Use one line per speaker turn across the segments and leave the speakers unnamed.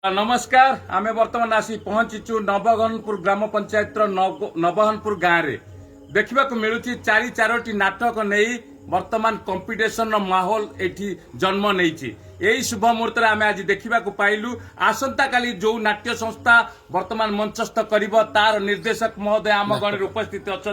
नमस्कार आमे वर्तमान आसी पहुंचीचु नवघनपुर ग्राम पंचायत नवघनपुर गाँव में देखा मिलूँ चारि चारोटी नाटक नहीं वर्तमान कंपिटिशन माहौल एठी जन्म नहीं यही शुभ मुहूर्त आम आज देखा पाइलु आसंता काली जो नाट्य संस्था वर्तमान मंचस्थ कर तार निर्देशक महोदय आम गण उपस्थित अच्छा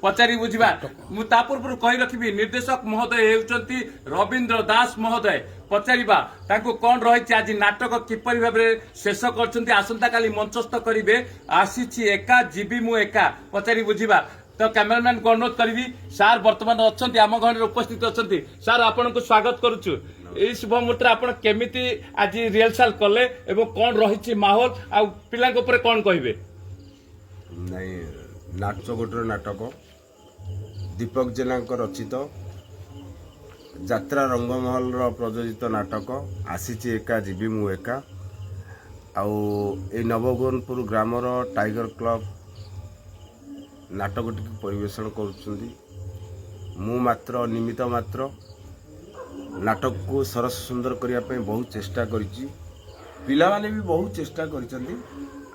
पचारि बुझा मुझा पूर्व कही रखी निर्देशक महोदय होती रवींद्र दास महोदय पचारिबा तांको कौन रही आज नाटक किपरि भाव शेष कर आसंता काली मंचस्थ करेंगे आसी एका जीवी मु एका पचारि बुझा तो कैमेरामैन को अनुरोध करी सार वर्तमान अच्छा आम घर उपस्थित अच्छा सार आपण को स्वागत करुचु यही शुभ मुहूर्त आप केमिति आज रिहर्साल कले एवं कौन रही माहौल आ पिला कौन कहे
नहीं नाचगोटर नाटक दीपक जेना रचित जात्रा रंगमहल प्रयोजित नाटक आसी एका जीवी मु एका आउ नवगनपुर ग्रामर टाइगर क्लब नाटकटी परिवेशन करुँच मु मात्र निमित्त मात्र नाटक को सरस सुंदर करने बहुत चेष्टा करिछि पिला माने भी बहुत चेष्टा करिसेंती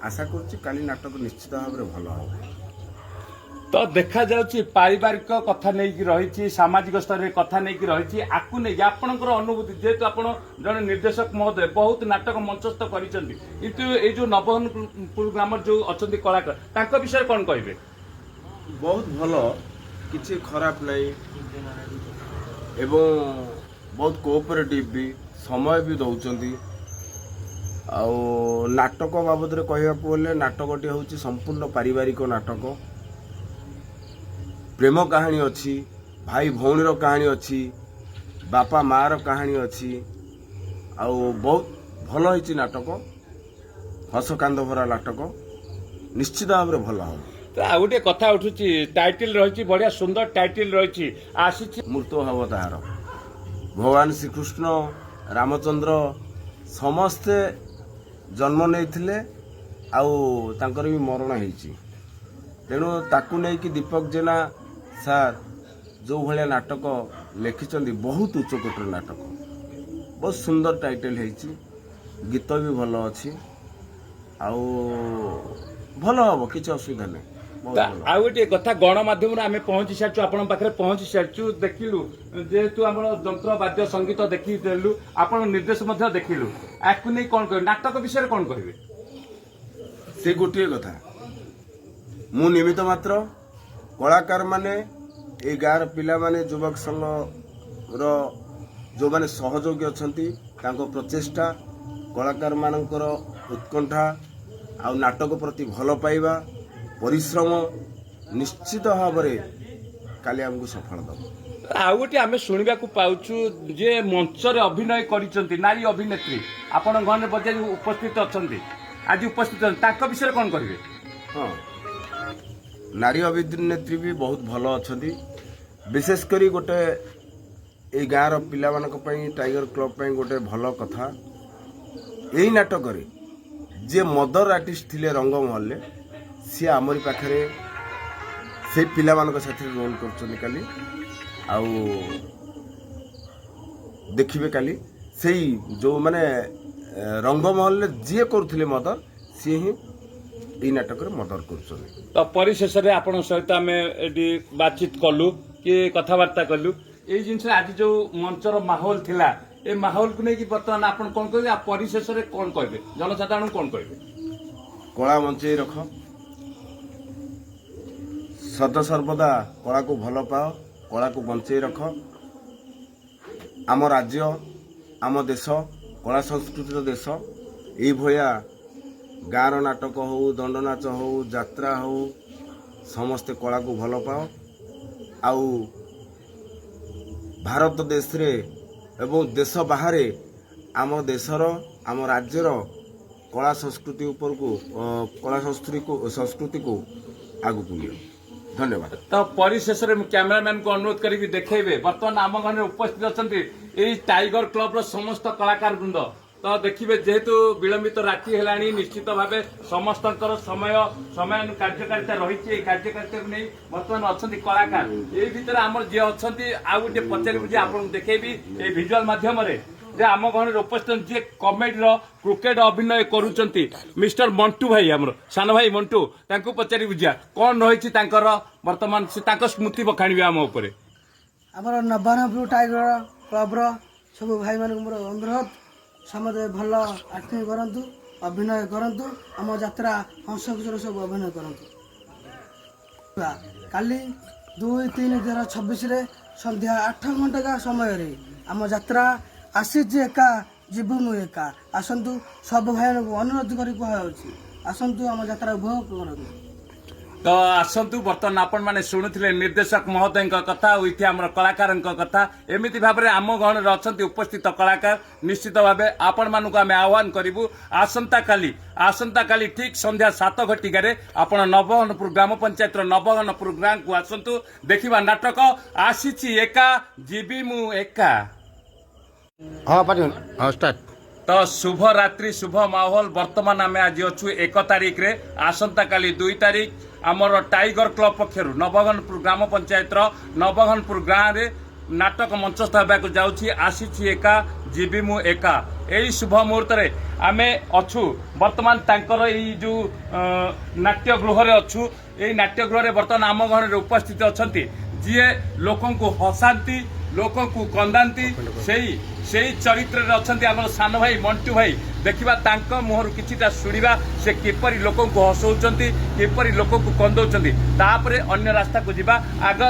आशा करुच्ची काली नाटक निश्चित भाव में भल हो
तो देखा जाउछि पारिवारिक कथा नहीं रही सामाजिक स्तर में कथा नहीं रही आपको नहीं आपणकर अनुभूति जेहेतु आप जन निर्देशक महोदय बहुत नाटक मंचस्थ करिसेंती किंतु ये जो नवघनपुर ग्राम जो अच्छा कलाकार तांको विषय कौन कहे
बहुत भल किसी खराब नहीं एवं बहुत कोऑपरेटिव भी समय भी दौरान आउ नाटक बाबद कहवाक नाटकटी हूँ संपूर्ण पारिवारिक नाटक प्रेम कहानी अच्छी भाई भौणीर कहानी अच्छी बापा मार कहानी अच्छी आउ बहुत भल होती नाटक हस कांद भरा नाटक निश्चित भाव में भल हम
तो आ गोटे कथा उठू टाइटल रही बढ़िया सुंदर टाइटल रही आसी
मृत्यु भाव तार भगवान श्रीकृष्ण रामचंद्र समस्ते जन्म नहीं आउर भी मरण होती तेणु ताकू नहीं कि दीपक जेना सार जो भाया नाटक लिखिं बहुत उच्चकोटर नाटक बहुत सुंदर टाइटल होती गीत भी भल अच्छी आउ भल हम किसी असुविधा नहीं
आ गोटे कथा गणमाध्यम आम पहुंची सारी आप पहुंची सारी देखिलु जेहेतु आम जंत्र वाद्य संगीत देखीलु आप निर्देश देखिलु आपको नहीं कौन कह नाटक विषय कौन कहे
से गोटे कथा मु निमित्त मात्र कलाकार माने ए गाँव पिला माने युवक संघ जो माने सहयोगी अच्छा प्रचेषा कलाकार मानकर उत्कंठा आ नाटक प्रति भल पाइबा परिश्रम निश्चित भाव में काली आमको सफल दब
आउ गोटे आम शुणा पाचु जे मंच अभिनय कर नारी अभिनेत्री आपण घर बजाय उपस्थित अच्छा आज उपस्थित विषय कौन कहे
हाँ नारी अभिनेत्री भी बहुत भल अच्छा विशेषकर गोटे ये गाँव पिला टाइगर क्लब गोटे भल कथा यही नाटक जे मदर आर्टिस्ट थिले रंगमहल सी आमरी पाखे से पिला साथी रोल कर काली आउ देखिए काली से जो माने रंगमहल जी करुले मदर सी ही ये नाटक मदर कर
तो परिशेष आपण सहित आम बातचीत कलु कि कथबार्ता कलु ये जिन आज जो मंचर माहौल थिला ए माहौल को लेकिन बर्तमान आप कौन कहे परिशेष कौन कहे जनसाधारण कौन कहे
कला बंचे रख सदा सर्वदा कला को भल पाओ कला को बंचे रख आम राज्य आम देश कला संस्कृतिर देश ये भया गाँव नाटक हो दंड नाच हो यात्रा हो समस्ते कला को भल पाओ आउ भारत देश रे एवं देश बाहर आम देशर आम राज्यर कला संस्कृति उपर को कला संस्कृति को आगु नियो धन्यवाद
तो परिशेष कैमेरामैन को अनुरोध करी देखेबे बर्तमान आम घर उपस्थित अच्छा टाइगर क्लब समस्त कलाकार वृंद तो देखिए जेहेतु विलंबित राति है निश्चित भाव समस्त समय समय कार्यकारिता रही कार्यकारिता को नहीं बर्तमान अच्छा कलाकार ये भितर आम जी अच्छा आ गए पचारि बुझे आप देखेबी भिजुआल मध्यम जे आम घर उपस्थित जी कमेडी क्रिकेट अभिनय करुचंती मिस्टर मंटू भाई आमर सान भाई मंटू तांको पचारि बुझिया कौन रही वर्तमान से स्मृति बखाणी आम उपर
आमर नवरंगपुर टाइगर क्लब सब भाई मान मोर अनुरोध समझे भल एक्टिंग करंतु अभिनय करंतु आम यात्रा हंस खुशर सब अभिनय करंतु काली 2-3-2026 संध्या 8 घंटा समय रे आम यात्रा आसीची एका जीवु मु एका आसंतु सब भाई अनुरोध करी कहउछि आसंतु आम यात्रा उपभोग करंतु
तो आसतु बर्तमान आपण मैंने शुणुले निर्देशक महोदय कथा इति आम कलाकार कथा एमती भाव में आम गहन अच्छा उपस्थित कलाकार निश्चित भाव आपण मानक आम आह्वान करूँ आसंता काली ठीक संध्या 7 घटिकार आपण नवघनपुर ग्राम पंचायत नवघनपुर गाँ को आसतु देखा नाटक आसी एका जीवी मु एका।
हाँ स्टार्ट।
तो शुभ रात्रि शुभ माहौल वर्तमान आम आज अच्छु 1 तारिख रे आसंता काली 2 तारिख आमर टाइगर क्लब पक्षर नवघनपुर ग्राम पंचायत नवघनपुर गाँव रे नाटक मंचस्थ होगा जाऊँगी आसी एका जीवी मु एका यही शुभ मुहूर्त रे आमे अच्छु वर्तमान तांकर यही जो नाट्यगृह रे अच्छु यही नाट्यगृह रे वर्तमान आम घर उपस्थित अच्छा जी लोकों को हसाती लोकों को कंदाती से चरित्र अच्छा आम सान भाई मंटू भाई देखा मुहर किछिटा शुणा से किपरि लोकों को हसौंट किपरि लोक को कंदौंपर अन्य रास्ता को जीवा आग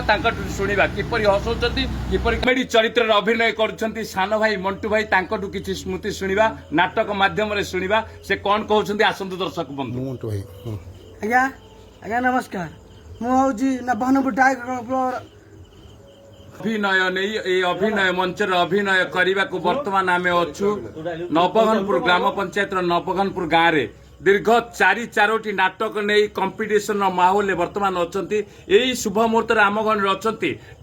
शुणा किपरि हसौंट किपरि कमेडी चरित्र अभिनय करुछंती सान भाई मंटू भाई तांकटू किछि स्मृति शुणा नाटक माध्यम रे शुणा से कौन कहउछंती आसंतु दर्शक बंधु
मंटू भाई
आज्ञा आज्ञा नमस्कार मु हूँ नवघनपुर टाइगर
अभिनय नहीं अभिनय मंच अभिनय करने को बर्तमान आम अच्छु नवघनपुर ग्राम पंचायत नवघनपुर गाँव रे दीर्घ 4 नाटक नहीं कंपिटिशन माहौल बर्तमान अच्छा यही शुभ मुहूर्त आम घर अच्छा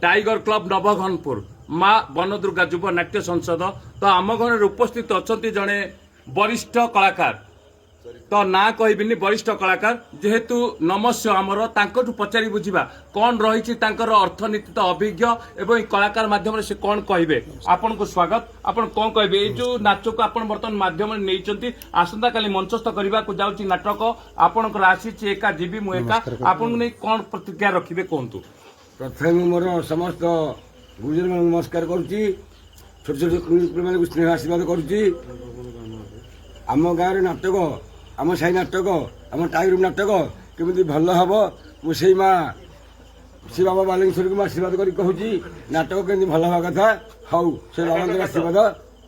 टाइगर क्लब नवघनपुर माँ बनदुर्गा युव नाट्य संसद तो आम घर उपस्थित अच्छा जड़े वरिष्ठ कलाकार तो ना कहबिनी वरिष्ठ कलाकार जेहेतु नमस्य आमर तांकटू पचारि बुझिबा कौन रही अर्थनीति तो अभिज्ञ एवं कलाकार माध्यम से कौन कहे आपन को स्वागत आपन कौन कहे जो नाच को आपन बर्तमान माध्यम नहीं आसंता काली मंचस्थ करने को जाऊँगी नाटक आपन आसी एका जीवी मु एका आपन नहीं कौन प्रतिक्रिया रखिए कहतु
प्रथम मोर समस्त गुरुजन नमस्कार करुच्ची छोट छोट स्नेह आशीर्वाद करुच्ची आम गाँव नाटक आम साई नाटक आम टाइगर नाटक केमी भल हम मुझे माँ श्री बाबा बालेश्वर को आशीर्वाद कर कहूँ नाटक केमी भल हवा कथा हाउ से बाबा आशीर्वाद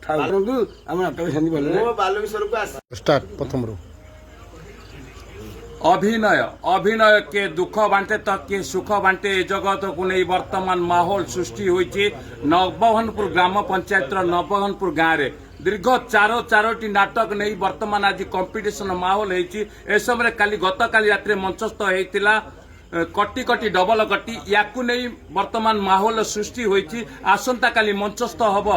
ठाकुर आम नाटक से भल
स्टार्ट प्रथम रू
अभिनय के दुख बांटे तो के सुख बांटे जगत को नहीं वर्तमान माहौल सृष्टि होती नवघनपुर ग्राम पंचायत नवघनपुर गाँव रे दीर्घ 4 नाटक नहीं वर्तमान आज कंपिटिशन माहौल होती समय काली गत काली रात्रि मंचस्थ होता कटी कटी डबल कटी या नहीं वर्तमान माहौल सृष्टि होती आसंता काली मंचस्थ हम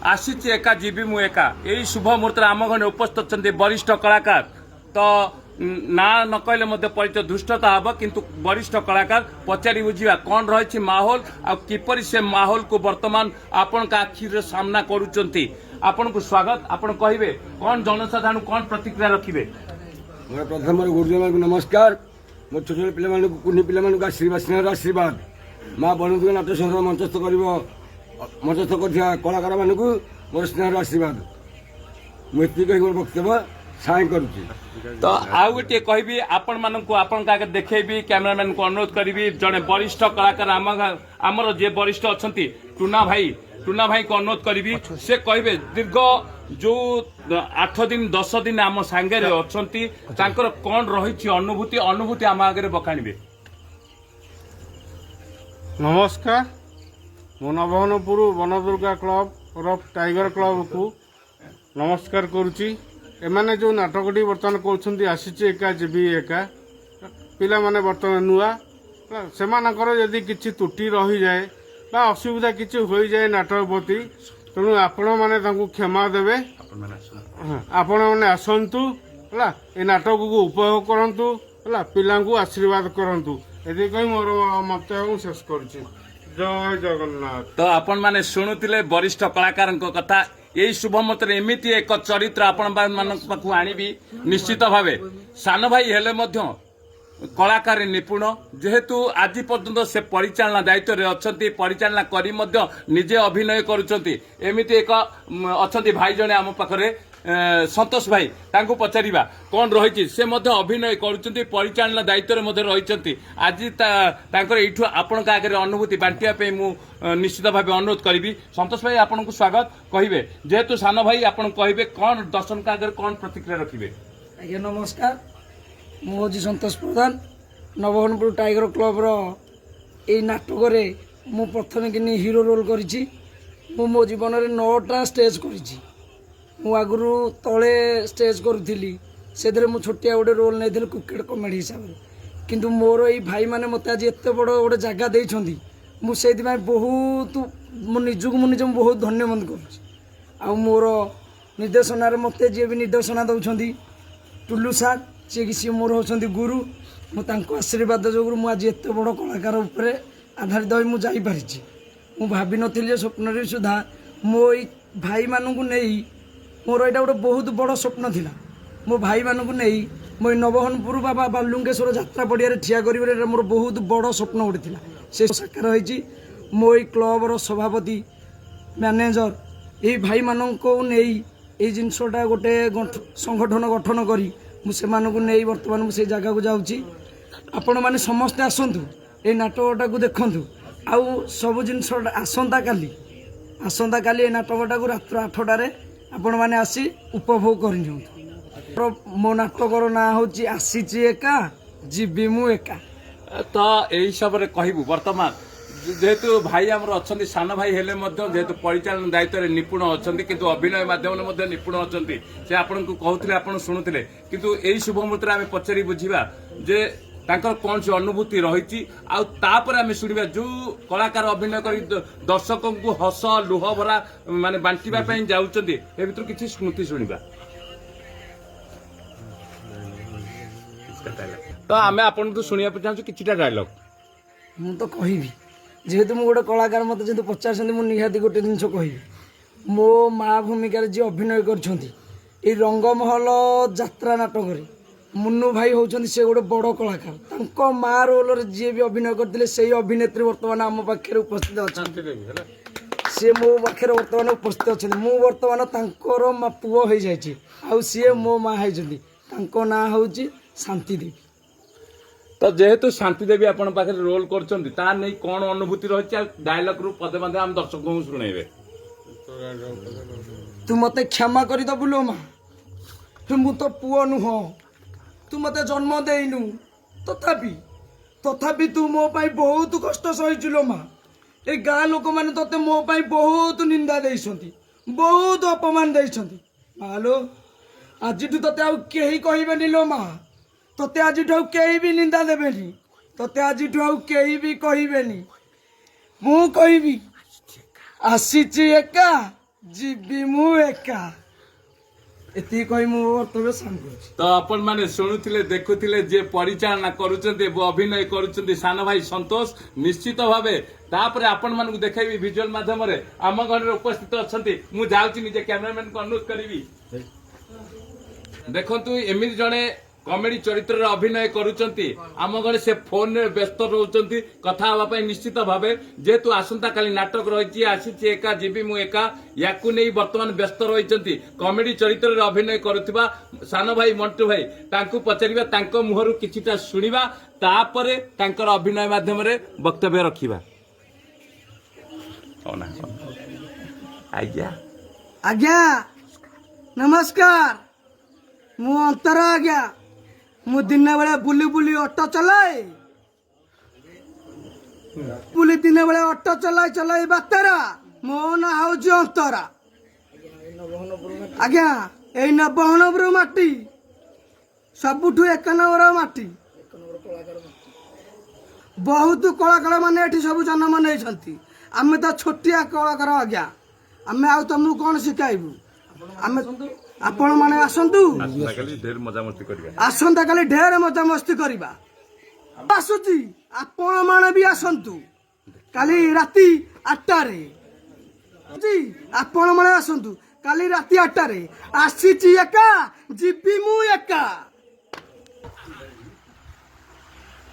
आसी एका जीवी मु एका यही शुभ मुहूर्त आम घर उपस्थित अच्छा वरिष्ठ कलाकार तो ना न कहले परिचय दुष्टता हम किंतु वरिष्ठ कलाकार पचारि बुझा कौन रही माहौल आ किपरि से माहौल को वर्तमान आपण का आखिर सामना करुचंती आपण को स्वागत आपण कहिबे कौन जनसाधारण कौन प्रतिक्रिया रखिबे
मोर प्रथम गुरुजन को नमस्कार मोर छोट छोट पिला कुनी पिला आशीर्वाद स्नेह आशीर्वाद माँ बनदुर्गा नाट्य संसद मंचस्थ कर मंचस्थ कर कलाकार मानक मोर स्नेह आशीर्वाद मुझे कही मोर वक्तव्य साई करुच्ची
तो आउ गोटे कहबी आपण मानक आपण का देखेबी कैमरामैन को अनुरोध करी जड़े वरिष्ठ कलाकार आमर जे वरिष्ठ अच्छा टूना भाई को अनुरोध करी से कहे दीर्घ जो 8 दिन 10 दिन आम सांगे अच्छा कौन रही अनुभूति आम आगे बखाणीबे।
नमस्कार मो नवघनपुर बनदुर्गा क्लब और टाइगर क्लब को नमस्कार करुच्ची एमाने जो नाटकटी बर्तमान कहते आसी एका जीवी एका पिला माने बर्तमान नुआ से यदि किसी त्रुटि रही जाए बा असुविधा किसी हो जाए नाटक प्रति तेणु आपण मैंने क्षमा देवे आपण मैंने आसतु है ये नाटक को उपभोग करूँ है पिला आशीर्वाद करूँ ये कही मोर मत शेष कर जय जगन्नाथ।
तो आपण माने शुणुतिले वरिष्ठ कलाकार कथा यही शुभ मତରେ एमिति एक चरित्र आपण ମାନଙ୍କ ପାଖକୁ ଆଣିବି ନିଶ୍ଚିତ ଭାବେ ସାନ ଭାଇ ହେଲେ ମଧ୍ୟ କଳାକାର ନିପୁଣ ଯେହେତୁ ଆଜି ପର୍ଯ୍ୟନ୍ତ ସେ ପରିଚାଳନା ଦାୟିତ୍ୱରେ ଅଛନ୍ତି ପରିଚାଳନା କରି ମଧ୍ୟ ନିଜେ ଅଭିନୟ କରୁଛନ୍ତି ଏମିତି ଏକ ଅଛନ୍ତି ଭାଇ ଜଣେ ଆମ ପାଖରେ ସନ୍ତୋଷ ଭାଇ ତାଙ୍କୁ ପଚାରିବା କ'ଣ ରହିଛି ସେ ମଧ୍ୟ ଅଭିନୟ କରୁଛନ୍ତି ପରିଚାଳନା ଦାୟିତ୍ୱରେ ମଧ୍ୟ ରହିଛନ୍ତି ଆଜି ତାଙ୍କର ଏଇଠୁ ଆପଣଙ୍କ ଆଗରେ ଅନୁଭୂତି ବାଣ୍ଟିବା ପାଇଁ ମୁଁ ନିଶ୍ଚିତ ଭାବେ ଅନୁରୋଧ କରିବି ସନ୍ତୋଷ ଭାଇ ଆପଣଙ୍କୁ ସ୍ୱାଗତ କହିବେ ଯେହେତୁ ସାନ ଭାଇ ଆପଣ କହିବେ କ'ଣ ଦର୍ଶକଙ୍କ ଆଗରେ କ'ଣ ପ୍ରତିକ୍ରିୟା ରଖିବେ
ଆଜ୍ଞା ନମସ୍କାର ମୁଁ ହେଉଛି ସନ୍ତୋଷ ପ୍ରଧାନ ନବଘନପୁର ଟାଇଗର କ୍ଲବର ଏଇ ନାଟକରେ ମୁଁ ପ୍ରଥମେ କିନି ହିରୋ ରୋଲ୍ କରିଛି ମୁଁ ମୋ ଜୀବନରେ 9ଟା ଷ୍ଟେଜ୍ କରିଛି ମୁଁ ଆଗରୁ ତଳେ ଷ୍ଟେଜ୍ କରୁଥିଲି ସେଥିରେ ମୁଁ ଛୋଟିଆ ଗୋଟେ ରୋଲ୍ ନେଇଥିଲି କ୍ରିକେଟ୍ କମେଡ଼ି ହିସାବରେ କିନ୍ତୁ ମୋର ଏଇ ଭାଇମାନେ ମୋତେ ଆଜି ଏତେ ବଡ଼ ଗୋଟେ ଜାଗା ଦେଇଛନ୍ତି ମୁଁ ସେଇଥିପାଇଁ ବହୁତ ମୋ ନିଜକୁ ମୁଁ ନିଜକୁ ବହୁତ ଧନ୍ୟବାଦ କରୁଛି ଆଉ ମୋର ନିର୍ଦ୍ଦେଶନାରେ ମୋତେ ଯିଏ ବି ନିର୍ଦ୍ଦେଶନା ଦେଉଛନ୍ତି ଟୁଲୁ ସାର୍ ସିଏ ମୋର ହେଉଛନ୍ତି ଗୁରୁ ମୁଁ ତାଙ୍କ ଆଶୀର୍ବାଦ ଯୋଗୁଁ ମୁଁ ଆଜି ଏତେ ବଡ଼ କଳାକାର ଉପରେ ଆଧାରିତ ହୋଇ ମୁଁ ଯାଇପାରିଛି ମୁଁ ଭାବିନଥିଲି ଯେ ସ୍ୱପ୍ନରେ ସୁଦ୍ଧା ମୋ ଏଇ ଭାଇମାନଙ୍କୁ ନେଇ ମୋର ଏଇଟା ଗୋଟେ ବହୁତ ବଡ଼ ସ୍ୱପ୍ନ ଥିଲା ମୋ ଭାଇମାନଙ୍କୁ ନେଇ ମୋ ଏଇ ନବଘନପୁର ବାବା ବାଲୁଙ୍ଗେଶ୍ୱର ଯାତ୍ରା ପଡ଼ିଆରେ ଠିଆ କରିବାରେ ଏଇଟା ମୋର ବହୁତ ବଡ଼ ସ୍ୱପ୍ନ ଗୋଟେ ଥିଲା ସେ ସାକାର ହୋଇଛି ମୋ ଏଇ କ୍ଲବର ସଭାପତି ମ୍ୟାନେଜର ଏଇ ଭାଇମାନଙ୍କୁ ନେଇ ଏଇ ଜିନିଷଟା ଗୋଟେ ସଂଗଠନ ଗଠନ କରି ମୁଁ ସେମାନଙ୍କୁ ନେଇ ବର୍ତ୍ତମାନ ମୁଁ ସେଇ ଜାଗାକୁ ଯାଉଛି ଆପଣମାନେ ସମସ୍ତେ ଆସନ୍ତୁ ଏଇ ନାଟକଟାକୁ ଦେଖନ୍ତୁ ଆଉ ସବୁ ଜିନିଷଟା ଆସନ୍ତାକାଲି ଏଇ ନାଟକଟାକୁ ରାତ୍ର 8ଟାରେ ଆପଣମାନେ ଆସି ଉପଭୋଗ କରିନିଅନ୍ତୁ ମୋ ନାଟକର ନାଁ ହେଉଛି ଆସିଛି ଏକା ଯିବି ମୁଁ ଏକା
ତ ଏଇ ହିସାବରେ କହିବୁ ବର୍ତ୍ତମାନ ଯେହେତୁ ଭାଇ ଆମର ଅଛନ୍ତି ସାନ ଭାଇ ହେଲେ ମଧ୍ୟ ଯେହେତୁ ପରିଚାଳନା ଦାୟିତ୍ୱରେ ନିପୁଣ ଅଛନ୍ତି କିନ୍ତୁ ଅଭିନୟ ମାଧ୍ୟମରେ ମଧ୍ୟ ନିପୁଣ ଅଛନ୍ତି ସେ ଆପଣଙ୍କୁ କହୁଥିଲେ ଆପଣ ଶୁଣୁଥିଲେ କିନ୍ତୁ ଏଇ ଶୁଭ ମୁହୂର୍ତ୍ତରେ ଆମେ ପଚାରି ବୁଝିବା ଯେ ତାଙ୍କର କୌଣସି ଅନୁଭୂତି ରହିଛି ଆଉ ତାପରେ ଆମେ ଶୁଣିବା ଯୋଉ କଳାକାର ଅଭିନୟ କରି ଦର୍ଶକଙ୍କୁ ହସ ଲୁହ ଭରା ମାନେ ବାଣ୍ଟିବା ପାଇଁ ଯାଉଛନ୍ତି ଏ ଭିତରୁ କିଛି ସ୍ମୃତି ଶୁଣିବା ତ ଆମେ ଆପଣଙ୍କୁ ଶୁଣିବାକୁ ଚାହୁଁଛୁ କିଛିଟା ଡାଇଲଗ
ମୁଁ ତ କହିବି ଯେହେତୁ ମୁଁ ଗୋଟେ କଳାକାର ମୋତେ ଯେହେତୁ ପଚାରିଛନ୍ତି ମୁଁ ନିହାତି ଗୋଟେ ଜିନିଷ କହିବି ମୋ ମା ଭୂମିକାରେ ଯିଏ ଅଭିନୟ କରିଛନ୍ତି ଏଇ ରଙ୍ଗମହଲ ଯାତ୍ରା ନାଟକରେ ମୁନୁ ଭାଇ ହେଉଛନ୍ତି ସେ ଗୋଟେ ବଡ଼ କଳାକାର ତାଙ୍କ ମା ରୋଲରେ ଯିଏ ବି ଅଭିନୟ କରିଥିଲେ ସେଇ ଅଭିନେତ୍ରୀ ବର୍ତ୍ତମାନ ଆମ ପାଖରେ ଉପସ୍ଥିତ ଅଛନ୍ତି ସିଏ ମୋ ପାଖରେ ବର୍ତ୍ତମାନ ଉପସ୍ଥିତ ଅଛନ୍ତି ମୁଁ ବର୍ତ୍ତମାନ ତାଙ୍କର ପୁଅ ହେଇଯାଇଛି ଆଉ ସିଏ ମୋ ମା ହେଇଛନ୍ତି ତାଙ୍କ ନାଁ ହେଉଛି ଶାନ୍ତି ଦେବୀ
ତ ଯେହେତୁ ଶାନ୍ତି ଦେବୀ ଆପଣଙ୍କ ପାଖରେ ରୋଲ କରୁଛନ୍ତି ତା ନେଇ କ'ଣ ଅନୁଭୂତି ରହିଛି ଆଉ ଡାଇଲଗରୁ ପଦେ ପଦେ ଆମ ଦର୍ଶକଙ୍କୁ ଶୁଣେଇବେ
ତୁ ମୋତେ କ୍ଷମା କରିଦେବୁ ଲୋ ମା ମୁଁ ତ ପୁଅ ନୁହଁ ତୁ ମୋତେ ଜନ୍ମ ଦେଇନୁ ତଥାପି ତୁ ମୋ ପାଇଁ ବହୁତ କଷ୍ଟ ସହିଛୁ ଲୋ ମା ଏ ଗାଁ ଲୋକମାନେ ତତେ ମୋ ପାଇଁ ବହୁତ ନିନ୍ଦା ଦେଇଛନ୍ତି ବହୁତ ଅପମାନ ଦେଇଛନ୍ତି ମାଲୋ ଆଜିଠୁ ତତେ ଆଉ କେହି କହିବେନି ଲୋ ମା ତତେ ଆଜିଠୁ ଆଉ କେହି ବି ନିନ୍ଦା ଦେବେନି ତତେ ଆଜିଠୁ ଆଉ କେହି ବି କହିବେନି ମୁଁ କହିବି ଆସିଛି ଏକା ଯିବି ମୁଁ ଏକା ଏତିକି କହି ମୁଁ ବର୍ତ୍ତମାନ ସାଙ୍ଗ କରୁଛି
ତ ଆପଣ ମାନେ ଶୁଣୁଥିଲେ ଦେଖୁଥିଲେ ଯିଏ ପରିଚାଳନା କରୁଛନ୍ତି ଅଭିନୟ କରୁଛନ୍ତି ସାନ ଭାଇ ସନ୍ତୋଷ ନିଶ୍ଚିତ ଭାବେ ତାପରେ ଆପଣ ମାନଙ୍କୁ ଦେଖେଇବି ଭିଜୁଆଲ ମାଧ୍ୟମରେ ଆମ ଘରେ ଉପସ୍ଥିତ ଅଛନ୍ତି ମୁଁ ଯାଉଛି ନିଜେ କ୍ୟାମେରାମ୍ୟାନଙ୍କୁ ଅନୁରୋଧ କରିବି ଦେଖନ୍ତୁ ଏମିତି ଜଣେ कमेडी चरित्र अभिनय करुचंती आम घरे से फोन रे व्यस्त रहउचंती कथा हवा पई निश्चित भाबे जेतु आसंता काली नाटक रहिची आसीची एका जीबी मु एका याकु नै वर्तमान व्यस्त रहिचंती कमेडी चरित्र रे अभिनय करुथिबा सानो भाई मंटू भाई तांकु पचारिबा तांको मुहरु किछिटा सुनिबा तापरे तांकर अभिनय माध्यम रे वक्तव्य रखिबा ओना आज्ञा
आज्ञा नमस्कार मु अंतर आज्ञा मु दिन बेले बुली बुली ऑटो चलाए बुली दिन बेले ऑटो चलाई चलाई बातेरा मो ना हूँ अंतरा आज्ञा यही नवहनपुर माटी सबुठू 1 नंबर माटी बहुत कलाकार मैंने ये सब जन्म नहीं आम तो छोटिया कलाकार आज्ञा आम आ तुमको कौन शिखाइबू आम आपण माने आसंतु आसंता काली ढेर मजा मस्ती करवा आसुची आपण माने भी आसंतु काली राती 8 रे आपण माने आसंतु କାଲି ରାତି 8ଟାରେ ଆସିଛି ଏକା ଯିବି ମୁଁ ଏକା।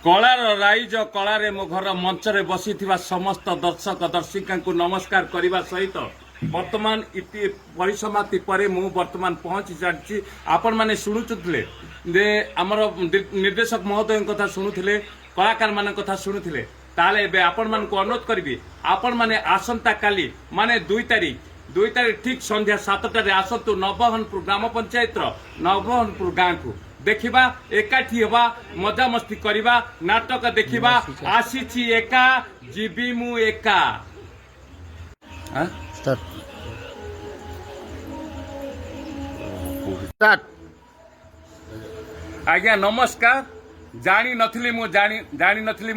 କଳାର ରାଇଜ କଳାରେ ମୋ ଘର ମଞ୍ଚରେ ବସିଥିବା ସମସ୍ତ ଦର୍ଶକ ଦର୍ଶିକାଙ୍କୁ ନମସ୍କାର କରିବା ସହିତ ବର୍ତ୍ତମାନ ଇତି ପରିସମାପ୍ତି ପରେ ମୁଁ ବର୍ତ୍ତମାନ ପହଞ୍ଚି ସାରିଛି। ଆପଣମାନେ ଶୁଣୁଥିଲେ ଯେ ଆମର ନିର୍ଦ୍ଦେଶକ ମହୋଦୟଙ୍କ କଥା ଶୁଣୁଥିଲେ, କଳାକାରମାନଙ୍କ କଥା ଶୁଣୁଥିଲେ। ତାହେଲେ ଏବେ ଆପଣମାନଙ୍କୁ ଅନୁରୋଧ କରିବି, ଆପଣମାନେ ଆସନ୍ତା କାଲି ମାନେ 2 ତାରିଖ ଠିକ୍ ସନ୍ଧ୍ୟା 7ଟାରେ ଆସନ୍ତୁ ନବଘନପୁର ଗ୍ରାମ ପଞ୍ଚାୟତର ନବଘନପୁର ଗାଁକୁ। ଦେଖିବା, ଏକାଠି ହେବା, ମଜାମସ୍ତି କରିବା, ନାଟକ ଦେଖିବା। ଆସିଛି ଏକା ଯିବି ମୁଁ ଏକା। ଆଜ୍ଞା ନମସ୍କାର। ଜାଣିନଥିଲି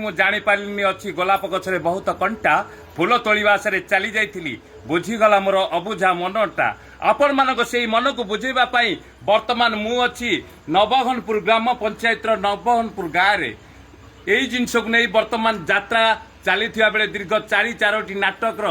ମୁଁ ଜାଣିପାରିଲିନି ଅଛି ଗୋଲାପ ଗଛରେ ବହୁତ କଣ୍ଟା, ଫୁଲ ତୋଳିବା ଆଶାରେ ଚାଲି ଯାଇଥିଲି, ବୁଝିଗଲା ମୋର ଅବୁଝା ମନଟା। ଆପଣମାନଙ୍କ ସେଇ ମନକୁ ବୁଝେଇବା ପାଇଁ ବର୍ତ୍ତମାନ ମୁଁ ଅଛି ନବଘନପୁର ଗ୍ରାମ ପଞ୍ଚାୟତର ନବଘନପୁର ଗାଁରେ। ଏଇ ଜିନିଷକୁ ନେଇ ବର୍ତ୍ତମାନ ଯାତ୍ରା ଚାଲିଥିବା ବେଳେ ଦୀର୍ଘ 4ଟି ନାଟକର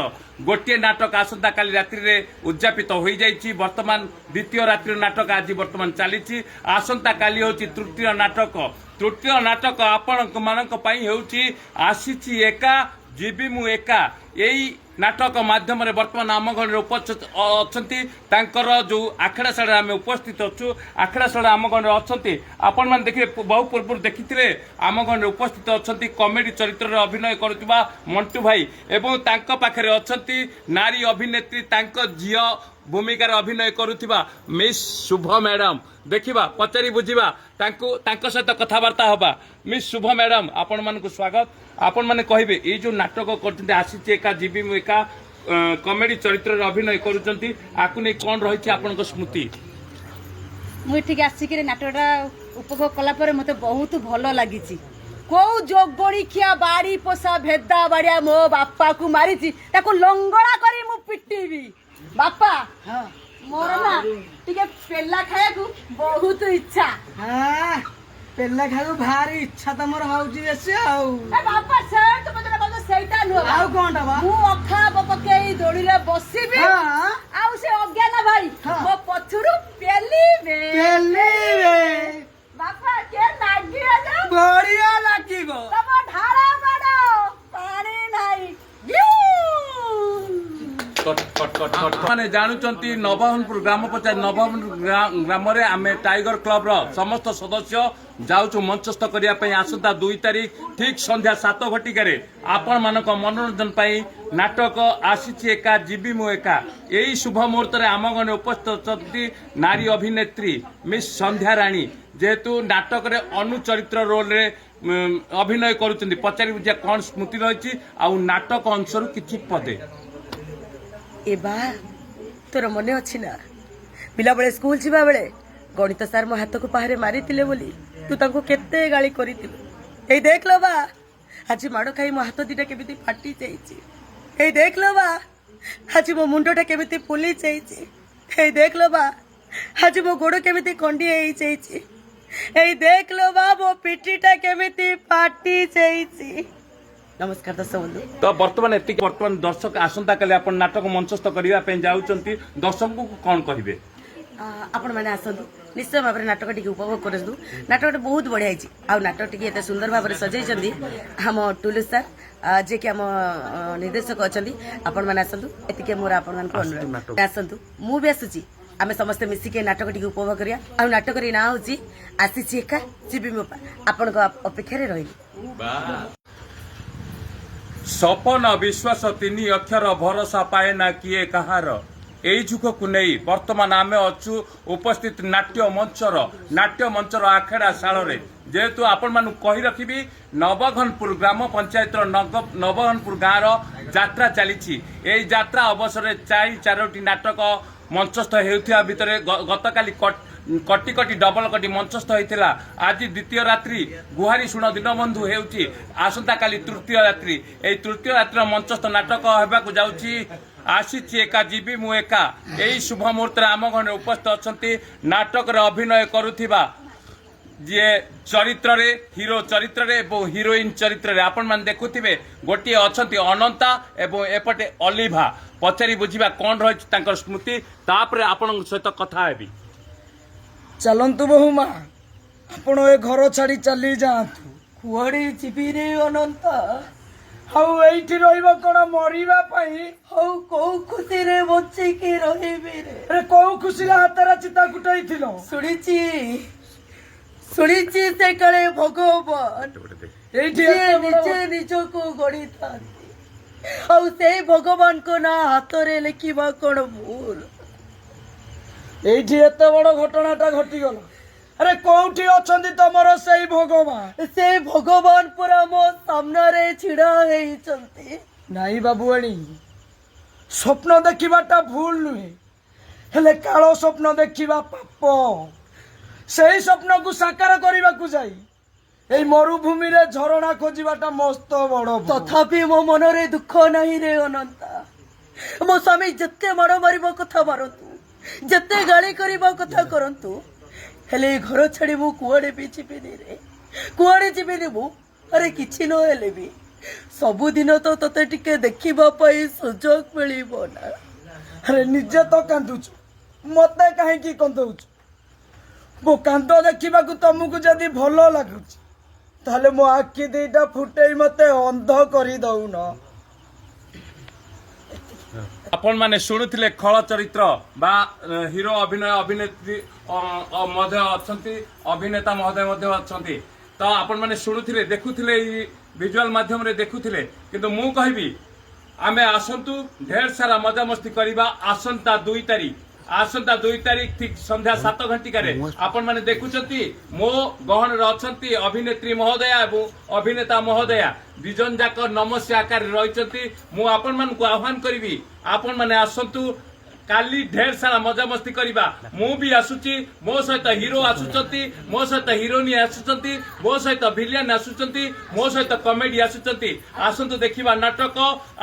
ଗୋଟିଏ ନାଟକ ଆସନ୍ତାକାଲି ରାତ୍ରିରେ ଉଦ୍ଯାପିତ ହୋଇଯାଇଛି। ବର୍ତ୍ତମାନ ଦ୍ୱିତୀୟ ରାତ୍ରିର ନାଟକ ଆଜି ବର୍ତ୍ତମାନ ଚାଲିଛି। ଆସନ୍ତାକାଲି ହେଉଛି ତୃତୀୟ ନାଟକ। ତୃତୀୟ ନାଟକ ଆପଣମାନଙ୍କ ପାଇଁ ହେଉଛି ଆସିଛି ଏକା ଯିବି ମୁଁ ଏକା। ଏଇ ନାଟକ ମାଧ୍ୟମରେ ବର୍ତ୍ତମାନ ଆମ ଘରେ ଅଛନ୍ତି ତାଙ୍କର ଯେଉଁ ଆଖଡ଼ାଶାଳରେ ଆମେ ଉପସ୍ଥିତ ଅଛୁ। ଆଖଡ଼ାଶାଳରେ ଆମ ଘରେ ଅଛନ୍ତି, ଆପଣମାନେ ଦେଖିବେ ବହୁ ପୂର୍ବରୁ ଦେଖିଥିଲେ ଆମ ଘରେ ଉପସ୍ଥିତ ଅଛନ୍ତି କମେଡି ଚରିତ୍ରରେ ଅଭିନୟ କରୁଥିବା ମଣ୍ଟୁ ଭାଇ ଏବଂ ତାଙ୍କ ପାଖରେ ଅଛନ୍ତି ନାରୀ ଅଭିନେତ୍ରୀ, ତାଙ୍କ ଝିଅ ଭୂମିକାରେ ଅଭିନୟ କରୁଥିବା ମିସ୍ ଶୁଭ ମ୍ୟାଡାମ। ଦେଖିବା, ପଚାରି ବୁଝିବା, ତାଙ୍କ ସହିତ କଥାବାର୍ତ୍ତା ହେବା। ମିସ୍ ଶୁଭ ମ୍ୟାଡାମ, ଆପଣମାନଙ୍କୁ ସ୍ୱାଗତ। ଆପଣମାନେ କହିବେ ଏଇ ଯେଉଁ ନାଟକ କରୁଛନ୍ତି ଆସିଛି ଏକା ଯିବି ମୁଁ ଏକା, କମେଡି ଚରିତ୍ରରେ ଅଭିନୟ କରୁଛନ୍ତି, ଆକୁ ନେଇ କ'ଣ ରହିଛି ଆପଣଙ୍କ ସ୍ମୃତି?
ମୁଁ ଏଠିକି ଆସିକିରି ନାଟକଟା ଉପଭୋଗ କଲା ପରେ ମୋତେ ବହୁତ ଭଲ ଲାଗିଛି। କୋଉ ଯୋଗଣିଖିଆ ବାଡ଼ି ପୋଷା ଭେଦା ବାଡ଼ିଆ ମୋ ବାପାକୁ ମାରିଛି, ତାକୁ ଲଙ୍ଗଳା କରି ମୁଁ ପିଟିବି। ବାପା ମୋର ନା ଟିକେ ପେଲା ଖାଇବାକୁ ବହୁତ ଇଚ୍ଛା।
ପେଲା ଖାଇବାକୁ ଭାରି ଇଚ୍ଛା ତମର ହଉଛି ବେଶୀ ଆଉ।
ବାପା ସେଇଟା ନୁହଁ,
ଆଉ କଣଟା ବା?
ମୁଁ ଅଖା ପକେଇ ଦୋଳିରେ ବସିବି, ଆଉ ସେ ଅଜ୍ଞାନ ଭାଇ ମୋ ପଛରୁ ପେଲିବେ। ବାପା କେ ଲାଗିବ ଯେ
ବଢିଆ ଲାଗିବ।
ତମ ଢାଳ ମାଡ ପାଣି ନାହିଁ।
ମାନେ ଜାଣୁଛନ୍ତି ନବଘନପୁର ଗ୍ରାମ ପଞ୍ଚାୟତ ନବଘନପୁର ଗ୍ରାମରେ ଆମେ ଟାଇଗର କ୍ଲବର ସମସ୍ତ ସଦସ୍ୟ ଯାଉଛୁ ମଞ୍ଚସ୍ଥ କରିବା ପାଇଁ ଆସନ୍ତା 2 ତାରିଖ ଠିକ୍ ସନ୍ଧ୍ୟା 7 ଘଟିକାରେ ଆପଣମାନଙ୍କ ମନୋରଞ୍ଜନ ପାଇଁ ନାଟକ ଆସିଛି ଏକା ଯିବି ମୁଁ ଏକା। ଏଇ ଶୁଭ ମୁହୂର୍ତ୍ତରେ ଆମ ଘରେ ଉପସ୍ଥିତ ଅଛନ୍ତି ନାରୀ ଅଭିନେତ୍ରୀ ମିସ୍ ସନ୍ଧ୍ୟା ରାଣୀ। ଯେହେତୁ ନାଟକରେ ଅନୁ ଚରିତ୍ର ରୋଲରେ ଅଭିନୟ କରୁଛନ୍ତି, ପଚାରି ବୁଝିବା କ'ଣ ସ୍ମୃତି ରହିଛି ଆଉ ନାଟକ ଅଂଶରୁ କିଛି ପଦେ।
ଏ ବା ତୋର ମନେ ଅଛି ନା, ପିଲାବେଳେ ସ୍କୁଲ ଯିବା ବେଳେ ଗଣିତ ସାର୍ ମୋ ହାତକୁ ପାହାରେ ମାରିଥିଲେ ବୋଲି ତୁ ତାଙ୍କୁ କେତେ ଗାଳି କରିଥିଲୁ। ଏଇ ଦେଖିଲ ବା ଆଜି ମାଡ଼ ଖାଇ ମୋ ହାତ ଦିଟା କେମିତି ଫାଟି ଯାଇଛି। ଏଇ ଦେଖିଲ ବା ଆଜି ମୋ ମୁଣ୍ଡଟା କେମିତି ଫୁଲି ଯାଇଛି। ଏଇ ଦେଖିଲ ବା ଆଜି ମୋ ଗୋଡ଼ କେମିତି ଖଣ୍ଡିଆ ହେଇଯାଇଛି। ଏଇ ଦେଖିଲ ବା ମୋ ପିଠିଟା କେମିତି ଫାଟି ଯାଇଛି। ନମସ୍କାର ଦର୍ଶକ ବନ୍ଧୁ।
ତ ବର୍ତ୍ତମାନ ଏତିକି। ବର୍ତ୍ତମାନ ଦର୍ଶକ ଆସନ୍ତାକାଲି ଆପଣ ନାଟକ ମଞ୍ଚସ୍ଥ କରିବା ପାଇଁ ଯାଉଛନ୍ତି, ଦର୍ଶକଙ୍କୁ କ'ଣ କହିବେ?
ଆପଣମାନେ ଆସନ୍ତୁ, ନିଶ୍ଚୟ ଭାବରେ ନାଟକ ଟିକେ ଉପଭୋଗ କରନ୍ତୁ। ନାଟକଟା ବହୁତ ବଢ଼ିଆ ହେଇଛି, ଆଉ ନାଟକ ଟିକେ ଏତେ ସୁନ୍ଦର ଭାବରେ ସଜେଇଛନ୍ତି ଆମ ଟୁଲୁ ସାର୍, ଯିଏକି ଆମ ନିର୍ଦ୍ଦେଶକ ଅଛନ୍ତି। ଆପଣମାନେ ଆସନ୍ତୁ, ଏତିକି ମୋର ଆପଣମାନଙ୍କୁ ଅନୁରୋଧ। ଆସନ୍ତୁ, ମୁଁ ବି ଆସୁଛି, ଆମେ ସମସ୍ତେ ମିଶିକି ନାଟକ ଟିକେ ଉପଭୋଗ କରିବା। ଆଉ ନାଟକର ନାଁ ହେଉଛି ଆସିଛି ଏକା ଯିବି ମୋ ଆପଣଙ୍କ ଅପେକ୍ଷାରେ ରହିଲି।
ସପନ ବିଶ୍ୱାସ 3 ଅକ୍ଷର ଭରସା ପାଏ ନା କିଏ କାହାର। এই যুগକୁ ନେଇ ବର୍ତ୍ତମାନ ଆମେ ଅଛୁ ଉପସ୍ଥିତ ନାଟ୍ୟ ମଞ୍ଚର ଆଖଡ଼ା ଶାଳରେ। ଯେହେତୁ ଆପଣମାନଙ୍କୁ କହି ରଖିବି ନବଘନପୁର ଗ୍ରାମ ପଞ୍ଚାୟତର ନବଘନପୁର ଗାଁର ଯାତ୍ରା ଚାଲିଛି। ଏହି ଯାତ୍ରା ଅବସରରେ 4ଟି ନାଟକ ମଞ୍ଚସ୍ଥ ହେଉଥିବା ଭିତରେ ଗତକାଲି କଟି କଟି ଡବଲ କଟି ମଞ୍ଚସ୍ଥ ହୋଇଥିଲା। ଆଜି ଦ୍ୱିତୀୟ ରାତ୍ରି ଗୁହାରି ଶୁଣ ଦୀନବନ୍ଧୁ ହେଉଛି ଆସନ୍ତାକାଲି ତୃତୀୟ ରାତ୍ରି। ଏହି ତୃତୀୟ ରାତ୍ରିର ମଞ୍ଚସ୍ଥ ନାଟକ ହେବାକୁ ଯାଉଛି ଆସିଛି ଏକା ଯିବି ମୁଁ ଏକା। ଏହି ଶୁଭ ମୁହୂର୍ତ୍ତରେ ଆମ ଘରେ ଉପସ୍ଥିତ ଅଛନ୍ତି ନାଟକରେ ଅଭିନୟ କରୁଥିବା ଯିଏ ଚରିତ୍ରରେ ହିରୋ ଚରିତ୍ରରେ ଏବଂ ହିରୋଇନ ଚରିତ୍ରରେ ଆପଣ ମାନେ ଦେଖୁଥିବେ ଗୋଟିଏ ଅଛନ୍ତି ଅନନ୍ତା ଏବଂ ଏପଟେ ଅଲିଭା। ପଚାରି ବୁଝିବା କ'ଣ ରହିଛି ତାଙ୍କର ସ୍ମୃତି, ତାପରେ ଆପଣଙ୍କ ସହିତ କଥା ହେବି।
ଚାଲନ୍ତୁ ବୋହୁମା, ଆପଣ ଏ ଘର ଛାଡ଼ି ଚାଲି ଯାଆନ୍ତୁ।
କୁଆଡେ ଯିବି ରେ ଅନନ୍ତା?
ଆଉ ଏଇଠି ରହିବ କ'ଣ ମରିବା ପାଇଁ?
ଆଉ କୋଉ ଖୁସିରେ ବଞ୍ଚିକି ରହିବି ରେ?
ଆରେ କୋଉ ଖୁସିରେ ହାତରେ ଚିତା କୁଟାଇଥିଲ?
ଶୁଣିଛି ସେ କାଳେ ଭଗବାନ
ଏଇଠି
ଯିଏ
ଏତେ ବଡ-
ନିଜେ ନିଜକୁ ଗଢିଥାନ୍ତି, ଆଉ ସେଇ ଭଗବାନଙ୍କ ନାଁ ହାତରେ ଲେଖିବା କ'ଣ ଭୁଲ?
ଏଇଠି ଏତେ ବଡ ଘଟଣାଟା ଘଟିଗଲା। ଆରେ କୋଉଠି ଅଛନ୍ତି ତମର ସେଇ ଭଗବାନ?
ସେ ଭଗବାନ ପୁରା ମୋ ସାମ୍ନାରେ ଛିଡା ହେଇଛନ୍ତି।
ନାଇଁ ବାବୁଆଣୀ, ସ୍ୱପ୍ନ ଦେଖିବାଟା ଭୁଲ ନୁହେଁ, ହେଲେ କାଳ ସ୍ୱପ୍ନ ଦେଖିବା ପାପ। ସେଇ ସ୍ୱପ୍ନକୁ ସାକାର କରିବାକୁ ଯାଇ ଏଇ ମରୁଭୂମିରେ ଝରଣା ଖୋଜିବାଟା ମସ୍ତ ବଡ ଭୁଲ।
ତଥାପି ମୋ ମନରେ ଦୁଃଖ ନାହିଁ ରେ ଅନନ୍ତା। ମୋ ସ୍ୱାମୀ ଯେତେ ମାଡ଼ ମାରିବା କଥା ମାରନ୍ତୁ, ଯେତେ ଗାଳି କରିବା କଥା କରନ୍ତୁ, ହେଲେ ଏ ଘର ଛାଡି ମୁଁ କୁଆଡେ ବି ଯିବିନି ରେ, କୁଆଡେ ଯିବିନି ମୁଁ। ଆରେ କିଛି ନହେଲେ ବି ସବୁଦିନ ତ ତତେ ଟିକେ ଦେଖିବା ପାଇଁ ସୁଯୋଗ ମିଳିବ ନା।
ଆରେ ନିଜେ ତ କାନ୍ଦୁଛୁ, ମତେ କାହିଁକି କନ୍ଦଉଛୁ? ମୋ କାନ୍ଦ ଦେଖିବାକୁ ତମକୁ ଯଦି ଭଲ ଲାଗୁଛି, ତାହେଲେ ମୋ ଆଖି ଦିଟା ଫୁଟେଇ ମତେ ଅନ୍ଧ କରିଦଉନ।
ଆପଣ ମାନେ ଶୁଣୁଥିଲେ ଖଳ ଚରିତ୍ର ବା ହିରୋ ଅଭିନୟ ଅଭିନେତ୍ରୀ ମଧ୍ୟ ଅଛନ୍ତି, ଅଭିନେତା ମହୋଦୟ ମଧ୍ୟ ଅଛନ୍ତି। ତ ଆପଣ ମାନେ ଶୁଣୁଥିଲେ, ଦେଖୁଥିଲେ, ଏଇ ଭିଜୁଆଲ ମାଧ୍ୟମରେ ଦେଖୁଥିଲେ। କିନ୍ତୁ ମୁଁ କହିବି ଆମେ ଆସନ୍ତୁ ଢେର ସାରା ମଜାମସ୍ତି କରିବା। ଆସନ୍ତା 2 ତାରିଖ ଠିକ ସନ୍ଧ୍ୟା 7 ଘଟିକାରେ ଆପଣ ମାନେ ଦେଖୁଛନ୍ତି ମୋ ଗହଣରେ ଅଛନ୍ତି ଅଭିନେତ୍ରୀ ମହୋଦୟା ଏବଂ ଅଭିନେତା ମହୋଦୟା, 2 ଜଣ ଯାକ ନମସ୍ୟ ଆକାରରେ ରହିଛନ୍ତି। ମୁଁ ଆପଣ ମାନଙ୍କୁ ଆହ୍ୱାନ କରିବି, ଆପଣ ମାନେ ଆସନ୍ତୁ, କାଲି ଢେର ସାରା ମଜାମସ୍ତି କରିବା। ମୁଁ ବି ଆସୁଛି, ମୋ ସହିତ ହିରୋ ଆସୁଛନ୍ତି, ମୋ ସହିତ ହିରୋଇନ ଆସୁଛନ୍ତି, ମୋ ସହିତ ଭିଲିଆନ ଆସୁଛନ୍ତି, ମୋ ସହିତ କମେଡି ଆସୁଛନ୍ତି। ଆସନ୍ତୁ ଦେଖିବା ନାଟକ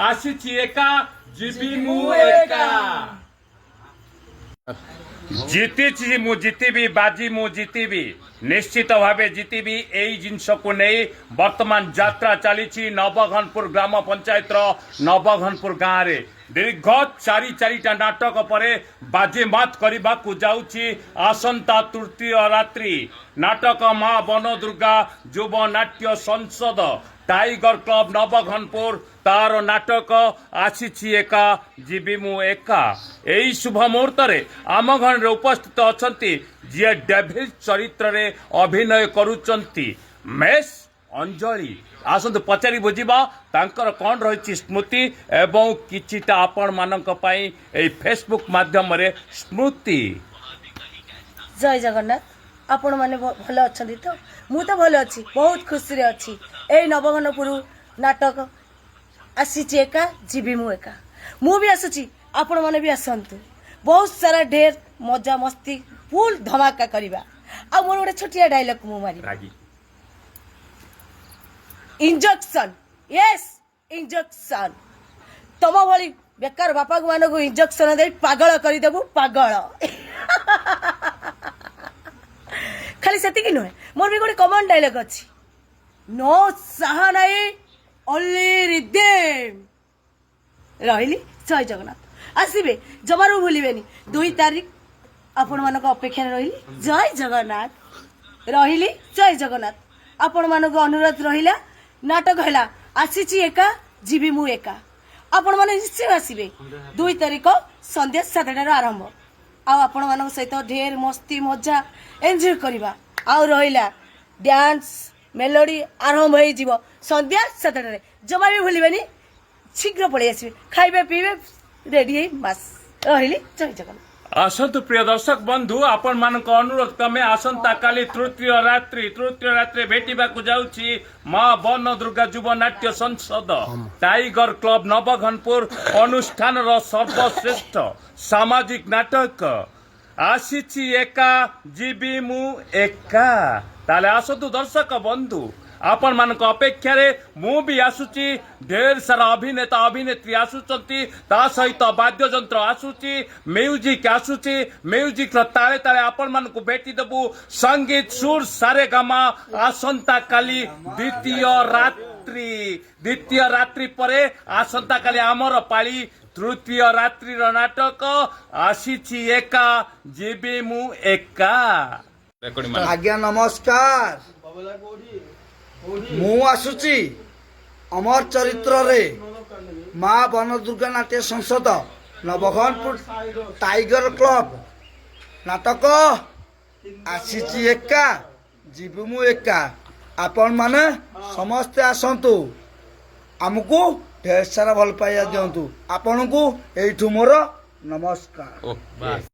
ଆସିଛି ଏକା ଯିବି ମୁଁ ଏକା। ଜିତିଛି ମୁଁ ଜିତିବି, ବାଜି ମୁଁ ଜିତିବି, ନିଶ୍ଚିତ ଭାବେ ଜିତିବି। ଏଇ ଜିନିଷକୁ ନେଇ ବର୍ତ୍ତମାନ ଯାତ୍ରା ଚାଲିଛି ନବଘନପୁର ଗ୍ରାମ ପଞ୍ଚାୟତର ନବଘନପୁର ଗାଁରେ। ଦୀର୍ଘ 4ଟା ନାଟକ ପରେ ବାଜିମାତ କରିବାକୁ ଯାଉଛି ଆସନ୍ତା ତୃତୀୟ ରାତ୍ରି। ନାଟକ ମା ବନ ଦୁର୍ଗା ଯୁବ ନାଟ୍ୟ ସଂସଦ टाइगर क्लब नवघनपुर तार नाटक आसी एका जीवी मु एका। यही शुभ मुहूर्त आम घर उपस्थित अच्छा जी डेभिल चरित्र रे अभिनय करुचंती मेस अंजलि। आसतु पचारि बुझा तांकर कौन रही स्मृति एवं किछिटा आपण मानक पई ए फेसबुक माध्यम रे स्मृति।
जय जगन्नाथ। आपण माने भल अच्छा तो मु तो भल अच्छी बहुत खुशी रे अच्छी। ए नवघनपुर नाटक आसी एका जीवी मु एका। मु भी आसुची आपण माने भी आसंतु। बहुत सारा ढेर मजा मस्ती फुल धमाका करवा। आ मोर गोटे छोटिया डायलॉग मु मारी इंजेक्शन। Yes injection. तम भली बेकार बापा मान को इंजेक्शन दे पागल करदेबू पागल। खाली सेतिकी नुहे मोर भी गोटे कमन डायलॉग अच्छी नो साहा नाई ओनली रिदेम। रही जय जगन्नाथ। आसबे जमारू भूलिबेनी 2 तारीख आपण मान अपेक्षा रही। जय जगन्नाथ। रही जय जगन्नाथ। आपण मान अनुरोध रहिला नाटक है आसी एका जीवी मु एका। आपण मैंने निश्चय आसबे 2 तारीख संध्या 7टार आरंभ। आपण मान सहित ढेर मस्ती मजा एंजॉय करवा। आउ रहिला डांस मेलोडी आरंभ हो संध्या 7टार। जमा भी भूलिबेनी शीघ्र पड़े आसबे खाइबे पीबे रेडी बस। रही जय जगन्नाथ।
आसतु प्रिय दर्शक बंधु आपण मान अनुरोध क्रमे आसंता काली तृतीय रात्रि भेटिबाकु जाउछि मां वन दुर्गा युव नाट्य संसद टाइगर क्लब नवघनपुर अनुष्ठान सर्वश्रेष्ठ सामाजिक नाटक आसी एका जीवी मु एका। ताले आसतु दर्शक बंधु आपण मानक अपेक्षा मु भी आसुची ढेर सारा अभिनेता अभिनेत्री आसुचंती ता सहित वाद्य यंत्र आसुची म्यूजिक आसुची म्यूजिक ताले ताले आपण मानक भेटी देबू संगीत सुर सारे गामा आसंता काली द्वितीय रात्रि परे आसंता काली आमर पाली तृतीय रात्रि नाटक आसीची एका जीवी मु एका
आज्ञा नमस्कार मु आसुची अमर चरित्र रे माँ बन दुर्गा नाट्य संसद नवघनपुर टाइगर क्लब नाटक आसीची एका जीवी मु एका आपण माने समस्ते आसंतु आमको ढेर सारा भल पाइया दिंतु आपन को एठू मोर नमस्कार।